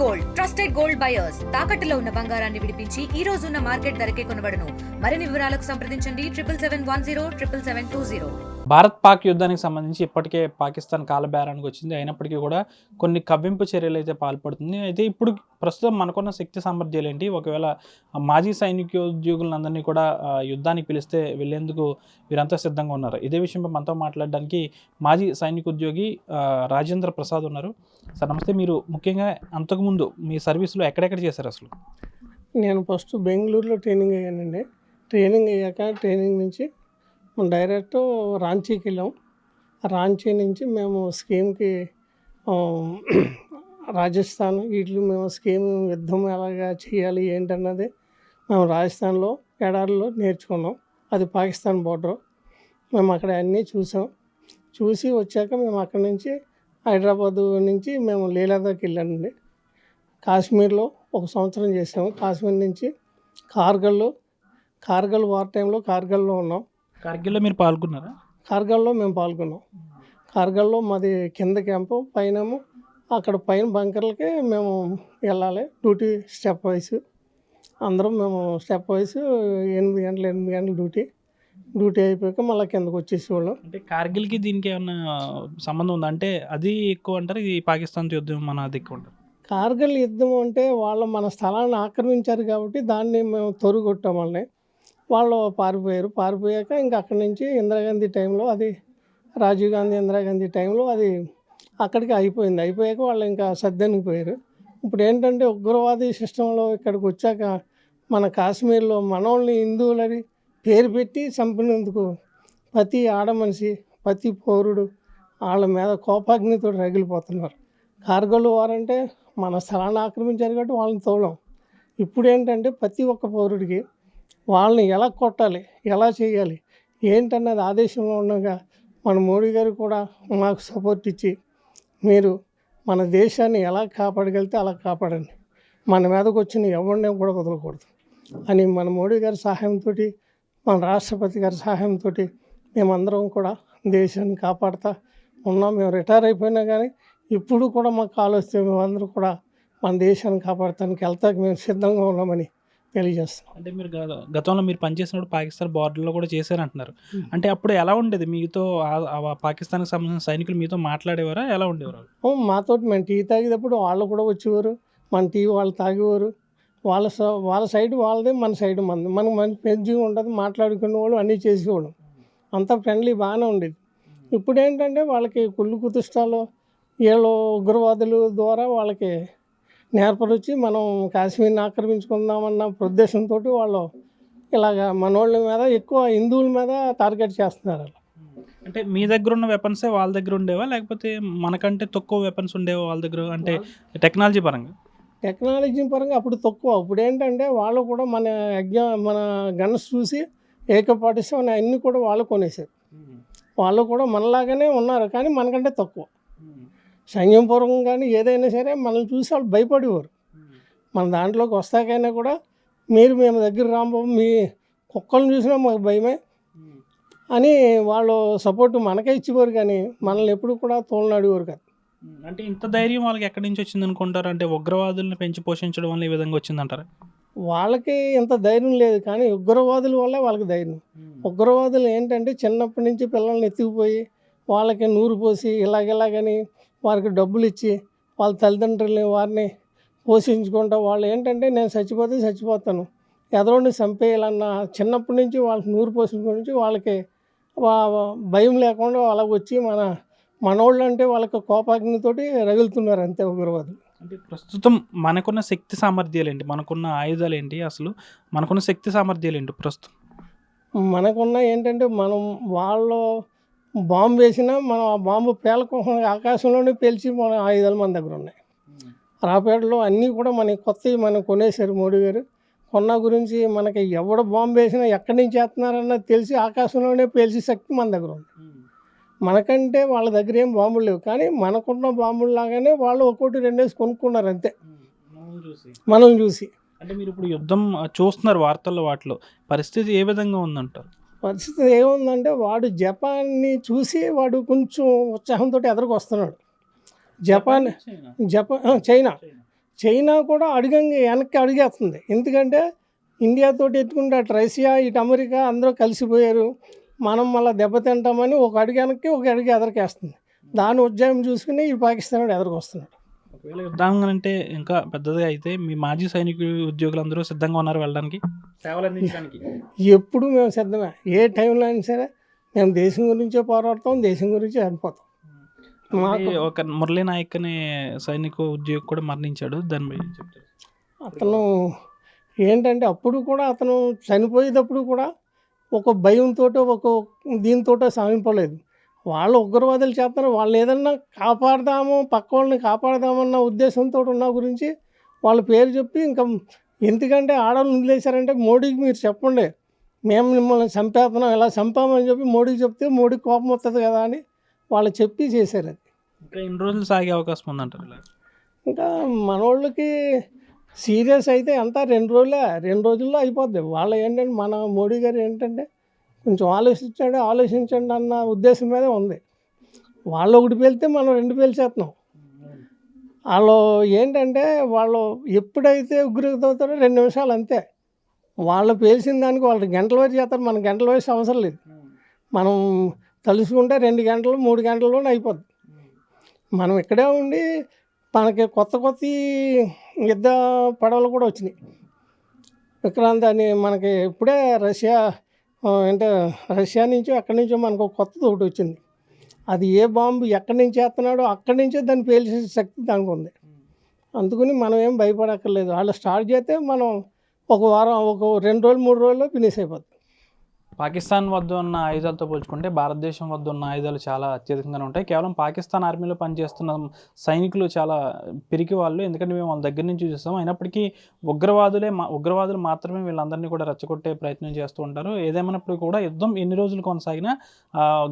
Gold trusted gold buyers తాకట్టులో ఉన్న బంగారాన్ని విడిపించి ఈ రోజు ఉన్న మార్కెట్ ధరకే కొనబడును. మరిన్ని వివరాలకు సంప్రదించండి 77107720. భారత్ పాక్ యుద్ధానికి సంబంధించి ఇప్పటికే పాకిస్తాన్ కాలబేరానికి వచ్చింది. అయినప్పటికీ కూడా కొన్ని కవ్వింపు చర్యలు అయితే పాల్పడుతుంది. అయితే ఇప్పుడు ప్రస్తుతం మనకున్న శక్తి సామర్థ్యాలు ఏంటి? ఒకవేళ మాజీ సైనికోద్యోగులందరినీ కూడా యుద్ధానికి పిలిస్తే వెళ్ళేందుకు వీరంతా సిద్ధంగా ఉన్నారు. ఇదే విషయంపై మనతో మాట్లాడడానికి మాజీ సైనికోద్యోగి రాజేంద్ర ప్రసాద్ ఉన్నారు. సార్ నమస్తే. మీరు ముఖ్యంగా అంతకుముందు మీ సర్వీస్లో ఎక్కడెక్కడ చేశారు అసలు? నేను ఫస్ట్ బెంగళూరులో ట్రైనింగ్ అయ్యానండి. ట్రైనింగ్ అయ్యాక ట్రైనింగ్ నుంచి డైరెక్ట్ రాంచీకి వెళ్ళాం. రాంచీ నుంచి మేము స్కీమ్కి రాజస్థాన్ వీటిలో మేము స్కీమ్ యుద్ధం ఎలాగా చేయాలి ఏంటన్నది మేము రాజస్థాన్లో ఎడారిలో నేర్చుకున్నాం. అది పాకిస్తాన్ బోర్డర్. మేము అక్కడ అన్నీ చూసాం. చూసి వచ్చాక మేము అక్కడి నుంచి హైదరాబాదు నుంచి మేము లేహ్లదాఖ్ వెళ్ళానండి. కాశ్మీర్లో 1 సంవత్సరం చేసాము. కాశ్మీర్ నుంచి కార్గిల్ వార్ టైంలో కార్గిల్లో ఉన్నాం. కార్గిల్లో మీరు పాల్గొన్నారా? కార్గిల్లో మేము పాల్గొన్నాం. కార్గిల్లో మాది కింద క్యాంపు, పైనేమో అక్కడ పైన బంకర్లకి మేము వెళ్ళాలి. డ్యూటీ స్టెప్ వైస్ అందరం మేము స్టెప్ వైస్ 8 గంటలు డ్యూటీ అయిపోయాక మళ్ళీ కిందకు వచ్చేసేవాళ్ళం. అంటే కార్గిల్కి దీనికి ఏమన్నా సంబంధం ఉందా? అంటే అది ఎక్కువ అంటారు, ఇది పాకిస్తాన్ యుద్ధం మన అది ఎక్కువ అంటారు? కార్గిల్ యుద్ధం అంటే వాళ్ళు మన స్థలాన్ని ఆక్రమించారు కాబట్టి దాన్ని మేము తొరుగొట్టాం. వాళ్ళని వాళ్ళు పారిపోయాక ఇంకా అక్కడి నుంచి ఇందిరాగాంధీ టైంలో, అది రాజీవ్ గాంధీ ఇందిరాగాంధీ టైంలో అది అక్కడికి అయిపోయాక వాళ్ళు ఇంకా సర్దనిపోయారు. ఇప్పుడు ఏంటంటే ఉగ్రవాది సిస్టంలో ఇక్కడికి వచ్చాక మన కాశ్మీర్లో మనోళ్ళని హిందువులని పేరు పెట్టి చంపినందుకు ప్రతి ఆడమనిషి ప్రతి పౌరుడు వాళ్ళ మీద కోపాగ్నితో రగిలిపోతున్నారు. కార్గిల్ వారంటే మన స్థలాన్ని ఆక్రమించారు కాబట్టి వాళ్ళని తోలం. ఇప్పుడు ఏంటంటే ప్రతి ఒక్క పౌరుడికి వాళ్ళని ఎలా కొట్టాలి, ఎలా చేయాలి ఏంటన్నది ఆదేశంలో ఉండగా మన మోడీ గారు కూడా మాకు సపోర్ట్ ఇచ్చి మీరు మన దేశాన్ని ఎలా కాపాడగలిగితే అలా కాపాడండి, మన మీదకి వచ్చిన ఎవరిని కూడా వదలకూడదు అని మన మోడీ గారి సహాయంతో, మన రాష్ట్రపతి గారి సహాయంతో మేమందరం కూడా దేశాన్ని కాపాడుతూ ఉన్నాం. మేము రిటైర్ అయిపోయినా కానీ ఇప్పుడు కూడా మాకు కాల్ వస్తే మేమందరం కూడా మన దేశాన్ని కాపాడటానికి వెళ్తాక మేము సిద్ధంగా ఉన్నామని తెలియజేస్తున్నాం. అంటే మీరు గతంలో మీరు పనిచేసినప్పుడు పాకిస్తాన్ బార్డర్లో కూడా చేశారంటున్నారు. అంటే అప్పుడు ఎలా ఉండేది మీతో? పాకిస్తాన్కి సంబంధించిన సైనికులు మీతో మాట్లాడేవారా? ఎలా ఉండేవారు? మాతో మేము టీ తాగేటప్పుడు వాళ్ళు కూడా వచ్చేవారు. మన టీ వాళ్ళు తాగేవారు. వాళ్ళ సైడ్ వాళ్ళదే, మన సైడ్ మనది. మనకు మంచి మంచిగా ఉంటుంది, మాట్లాడుకునేవాళ్ళు, అన్నీ చేసేవాళ్ళు. అంతా ఫ్రెండ్లీ బాగానే ఉండేది. ఇప్పుడు ఏంటంటే వాళ్ళకి కుళ్ళు కుతుష్టాలు వీళ్ళు ఉగ్రవాదుల ద్వారా వాళ్ళకి నేర్పరొచ్చి మనం కాశ్మీర్ని ఆక్రమించుకుందామన్న ఉద్దేశంతో వాళ్ళు ఇలాగ మనోళ్ళ మీద ఎక్కువ హిందువుల మీద టార్గెట్ చేస్తున్నారు. అంటే మీ దగ్గర ఉన్న వెపన్సే వాళ్ళ దగ్గర ఉండేవా, లేకపోతే మనకంటే తక్కువ వెపన్స్ ఉండేవా వాళ్ళ దగ్గర? అంటే టెక్నాలజీ పరంగా అప్పుడు తక్కువ. ఇప్పుడు ఏంటంటే వాళ్ళు కూడా మన గన్స్ చూసి ఏకపాటిస్తాం అన్నీ కూడా వాళ్ళు కొనేసారు. వాళ్ళు కూడా మనలాగానే ఉన్నారు కానీ మనకంటే తక్కువ. సైన్యపూర్వకం కానీ ఏదైనా సరే మనల్ని చూసి వాళ్ళు భయపడేవారు. మన దాంట్లోకి వస్తాకైనా కూడా మేము దగ్గర రాంబాబు, మీ కుక్కలను చూసినా మాకు భయమే అని వాళ్ళు సపోర్ట్ మనకే ఇచ్చేవారు కానీ మనల్ని ఎప్పుడు కూడా తోలనాడేవారు కాదు. అంటే ఇంత ధైర్యం వాళ్ళకి ఎక్కడి నుంచి వచ్చింది అనుకుంటారు? అంటే ఉగ్రవాదులను పెంచి పోషించడం వల్ల ఈ విధంగా వచ్చిందంటారా? వాళ్ళకి ఇంత ధైర్యం లేదు కానీ ఉగ్రవాదుల వల్లే వాళ్ళకి ధైర్యం. ఉగ్రవాదులు ఏంటంటే చిన్నప్పటి నుంచి పిల్లల్ని ఎత్తుకుపోయి వాళ్ళకి నూరు పోసి ఇలాగని వారికి డబ్బులు ఇచ్చి వాళ్ళ తల్లిదండ్రులని వారిని పోషించుకుంటా వాళ్ళు ఏంటంటే నేను చచ్చిపోతాను ఎదరోని చంపేయాలన్న చిన్నప్పటి నుంచి వాళ్ళకి నూరు పోషించుకుని నుంచి వాళ్ళకి భయం లేకుండా అలా వచ్చి మనోళ్ళు అంటే వాళ్ళకి కోపాగ్నితోటి రగులుతున్నారు అంతే ఉగ్రవాదులు. అంటే ప్రస్తుతం మనకున్న శక్తి సామర్థ్యాలు ఏంటి? మనకున్న ఆయుధాలు ఏంటి? అసలు మనకున్న శక్తి సామర్థ్యాలు ఏంటి ప్రస్తుతం? మనకున్న ఏంటంటే మనం వాళ్ళు బాంబు వేసినా మనం ఆ బాంబు పేలకుండా ఆకాశంలోనే పేల్చి మన ఆయుధాలు మన దగ్గర ఉన్నాయి. రాపేటలో అన్నీ కూడా కొత్తవి మనం కొనేసారు మోడీ గారు. కొన్న గురించి మనకి ఎవడ బాంబు వేసినా ఎక్కడి నుంచి వేస్తున్నారన్నది తెలిసి ఆకాశంలోనే పేల్చి శక్తి మన దగ్గర ఉంది. మనకంటే వాళ్ళ దగ్గర ఏం బాంబులు లేవు కానీ మనకున్న బాంబులు లాగానే వాళ్ళు 1-2 కొనుక్కున్నారు అంతే మనం చూసి. అంటే మీరు ఇప్పుడు యుద్ధం చూస్తున్నారు వార్తల్లో, వాటిలో పరిస్థితి ఏ విధంగా ఉందంటారు? పరిస్థితి ఏముందంటే వాడు జపాన్ని చూసి వాడు కొంచెం ఉత్సాహంతో ఎదురుకు వస్తున్నాడు. చైనా చైనా కూడా వెనక్కి అడిగేస్తుంది. ఎందుకంటే ఇండియాతో ఎత్తుకుంటే అటు రష్యా ఇటు అమెరికా అందరూ కలిసిపోయారు, మనం మళ్ళీ దెబ్బతింటామని ఒక అడుగు వెనక్కి ఒక అడుగు ఎదరికేస్తుంది. దాని ఉద్యమం చూసుకుని ఈ పాకిస్తాన్ వాడు ఎదరికొస్తున్నాడు. ఒకవేళ యుద్ధం అంటే ఇంకా పెద్దదిగా అయితే మీ మాజీ సైనికులు ఉద్యోగులందరూ సిద్ధంగా ఉన్నారు వెళ్ళడానికి, సేవలు అందించడానికి? ఎప్పుడు మేము సిద్ధమే. ఏ టైంలో అయినా సరే మేము దేశం గురించే పోరాడతాం, దేశం గురించే చనిపోతాం. అది ఒక మురళీ నాయక్ అనే సైనిక ఉద్యోగి కూడా మరణించాడు, దాని మీద ఏం చెప్తారు? అతను ఏంటంటే అప్పుడు కూడా అతను చనిపోయేటప్పుడు కూడా ఒక భయంతో ఒక దీంతో సాగిపోలేదు. వాళ్ళు ఉగ్రవాదులు చేస్తారు, వాళ్ళు ఏదన్నా కాపాడదాము పక్క వాళ్ళని కాపాడదామన్న ఉద్దేశంతో ఉన్న గురించి వాళ్ళ పేరు చెప్పి ఇంకా ఎందుకంటే ఆడవాళ్ళు వదిలేశారంటే మోడీకి మీరు చెప్పండి, మేము మిమ్మల్ని చంపేస్తున్నాం, ఇలా చంపామని చెప్పి మోడీకి చెప్తే మోడీకి కోపం వస్తుంది కదా అని వాళ్ళు చెప్పి చేశారు. అది ఇంకా ఎన్ని రోజులు సాగే అవకాశం ఉందంటారు ఇలా? ఇంకా మనోళ్ళకి సీరియస్ అయితే అంతా 2 రోజుల్లో అయిపోద్ది. వాళ్ళు ఏంటంటే మన మోడీ గారు ఏంటంటే కొంచెం ఆలోచించండి అన్న ఉద్దేశం మీదే ఉంది. వాళ్ళు ఒకటి పేలితే మనం 2 పేల్చేస్తున్నాం. వాళ్ళు ఏంటంటే వాళ్ళు ఎప్పుడైతే ఉగ్రత అవుతారో 2 నిమిషాలు అంతే. వాళ్ళు పేల్చిన దానికి వాళ్ళు గంటల వరకు చేస్తారు, మన గంటల వయసు అవసరం లేదు. మనం తలుసుకుంటే 2 గంటలు 3 గంటల్లోనే అయిపోద్ది. మనం ఇక్కడే ఉండి మనకి కొత్త యుద్ధ పడవలు కూడా వచ్చినాయి. విక్రాంత్ అని మనకి ఇప్పుడే రష్యా నుంచో ఎక్కడి నుంచో మనకు కొత్తది ఒకటి వచ్చింది. అది ఏ బాంబు ఎక్కడి నుంచి వేస్తున్నాడో అక్కడి నుంచే దాన్ని పేల్చే శక్తి దానికి ఉంది. అందుకని మనం ఏం భయపడక్కర్లేదు. వాళ్ళు స్టార్ట్ చేస్తే మనం ఒక వారం, ఒక 2 రోజులు 3 రోజుల్లో ఫినిష్ అయిపోద్ది. పాకిస్తాన్ వద్ద ఉన్న ఆయుధాలతో పోల్చుకుంటే భారతదేశం వద్ద ఉన్న ఆయుధాలు చాలా అత్యధికంగానే ఉంటాయి. కేవలం పాకిస్తాన్ ఆర్మీలో పనిచేస్తున్న సైనికులు చాలా పిరికి వాళ్ళు, ఎందుకంటే మేము వాళ్ళ దగ్గర నుంచి చూస్తాం. అయినప్పటికీ ఉగ్రవాదులు మాత్రమే వీళ్ళందరినీ కూడా రెచ్చగొట్టే ప్రయత్నం చేస్తూ ఉంటారు. ఏదేమైనప్పుడు కూడా యుద్ధం ఎన్ని రోజులు కొనసాగినా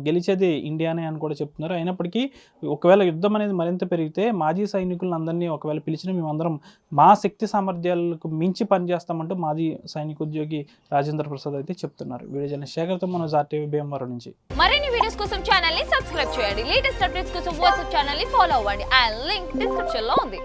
గెలిచేది ఇండియానే అని కూడా చెప్తున్నారు. అయినప్పటికీ ఒకవేళ యుద్ధం అనేది మరింత పెరిగితే మాజీ సైనికులను అందరినీ ఒకవేళ పిలిచిన మేమందరం మా శక్తి సామర్థ్యాలకు మించి పనిచేస్తామంటూ మాజీ సైనిక ఉద్యోగి రాజేంద్ర ప్రసాద్ అయితే చెప్తున్నారు. శేఖర్తో మన ఆర్టీవీ భీమవరం నుంచి. మరిన్ని వీడియోస్ కోసం ఛానల్ ని సబ్స్క్రైబ్ చేయండి. లేటెస్ట్ అప్డేట్స్ కోసం వాట్సాప్ ఛానల్ ని ఫాలో అవ్వండి. ఆ లింక్ డిస్క్రిప్షన్ లో ఉంది.